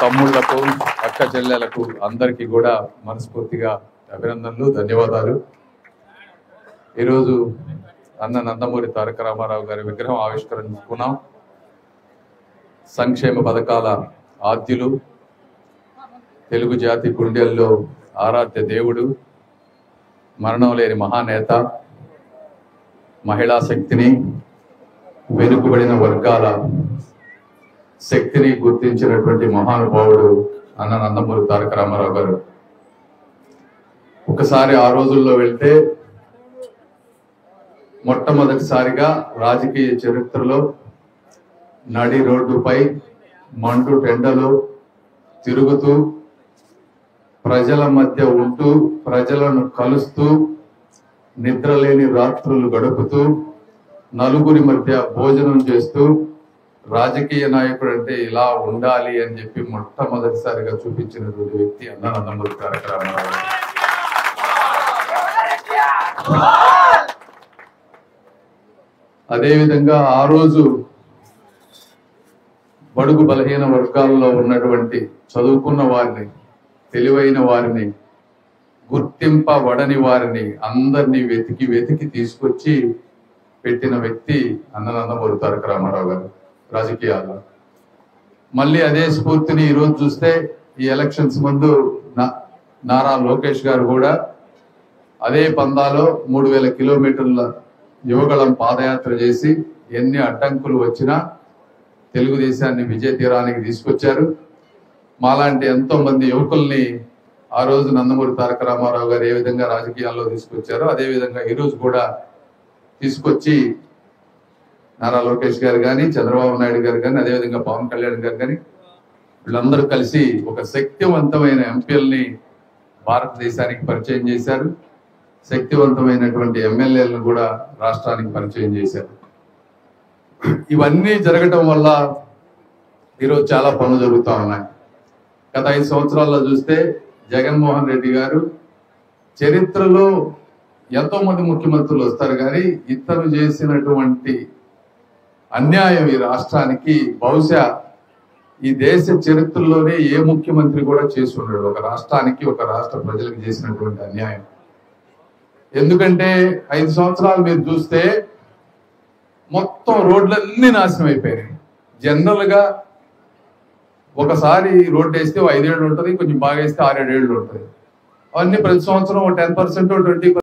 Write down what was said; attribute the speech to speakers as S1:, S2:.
S1: తమ్ముళ్లకు అక్క చెల్లెలకు అందరికీ కూడా మనస్ఫూర్తిగా అభినందనలు, ధన్యవాదాలు. ఈరోజు అన్న నందమూరి తారక రామారావు గారి విగ్రహం ఆవిష్కరించుకున్నాం. సంక్షేమ పథకాల ఆద్యులు, తెలుగు జాతి గుండెల్లో ఆరాధ్య దేవుడు, మరణం లేని మహానేత, మహిళా శక్తిని, వెనుకబడిన వర్గాల శక్తిని గుర్తించినటువంటి మహానుభావుడు అన్న నందమూరి తారక రామారావు గారు. ఒకసారి ఆ రోజుల్లో వెళ్తే మొట్టమొదటిసారిగా రాజకీయ చరిత్రలో నడి రోడ్డుపై మండు టెండలో తిరుగుతూ, ప్రజల మధ్య ఉంటూ, ప్రజలను కలుస్తూ, నిద్రలేని రాత్రులు గడుపుతూ, నలుగురి మధ్య భోజనం చేస్తూ, రాజకీయ నాయకుడు అంటే ఇలా ఉండాలి అని చెప్పి మొట్టమొదటిసారిగా చూపించినటువంటి వ్యక్తి అన్న నందమూరి తారక రామారావు. అదేవిధంగా ఆ రోజు బడుగు బలహీన వర్గాల్లో ఉన్నటువంటి చదువుకున్న వారిని, తెలివైన వారిని, గుర్తింపబడని వారిని అందరినీ వెతికి తీసుకొచ్చి పెట్టిన వ్యక్తి అన్న నందమూరి తారక రామారావు గారు రాజకీయాల్లో. మళ్ళీ అదే స్ఫూర్తిని ఈరోజు చూస్తే ఈ ఎలక్షన్స్ ముందు నారా లోకేష్ గారు కూడా అదే పందాలో 3000 కిలోమీటర్ల యువగళం పాదయాత్ర చేసి ఎన్ని అడ్డంకులు వచ్చినా తెలుగుదేశాన్ని విజయ తీరానికి తీసుకొచ్చారు. మాలాంటి ఎంతో మంది యువకుల్ని ఆ రోజు నందమూరి తారక రామారావు గారు ఏ విధంగా రాజకీయాల్లో తీసుకొచ్చారో అదే విధంగా ఈరోజు కూడా తీసుకొచ్చి నారా లోకేష్ గారు కానీ, చంద్రబాబు నాయుడు గారు కానీ, అదేవిధంగా పవన్ కళ్యాణ్ గారు కానీ వీళ్ళందరూ కలిసి ఒక శక్తివంతమైన ఎంపీలని భారతదేశానికి పరిచయం చేశారు. శక్తివంతమైనటువంటి ఎమ్మెల్యేలను కూడా రాష్ట్రానికి పరిచయం చేశారు. ఇవన్నీ జరగటం వల్ల ఈరోజు చాలా పనులు జరుగుతూ ఉన్నాయి. గత 5 సంవత్సరాల్లో చూస్తే జగన్మోహన్ రెడ్డి గారు చరిత్రలో ఎంతో మంది ముఖ్యమంత్రులు వస్తారు కానీ ఇతను చేసినటువంటి అన్యాయం ఈ రాష్ట్రానికి బహుశా ఈ దేశ చరిత్రలోనే ఏ ముఖ్యమంత్రి కూడా చేసి ఉన్నాడు. ఒక రాష్ట్రానికి, ఒక రాష్ట్ర ప్రజలకు చేసినటువంటి అన్యాయం. ఎందుకంటే 5 సంవత్సరాలు మీరు చూస్తే మొత్తం రోడ్లన్నీ నాశనం అయిపోయినాయి. జనరల్ గా ఒకసారి రోడ్డు వేస్తే 5 ఏళ్ళు ఉంటుంది, కొంచెం బాగా వేస్తే 6-7 ఏళ్ళు ఉంటుంది. అవన్నీ ప్రతి సంవత్సరం 10%, 20%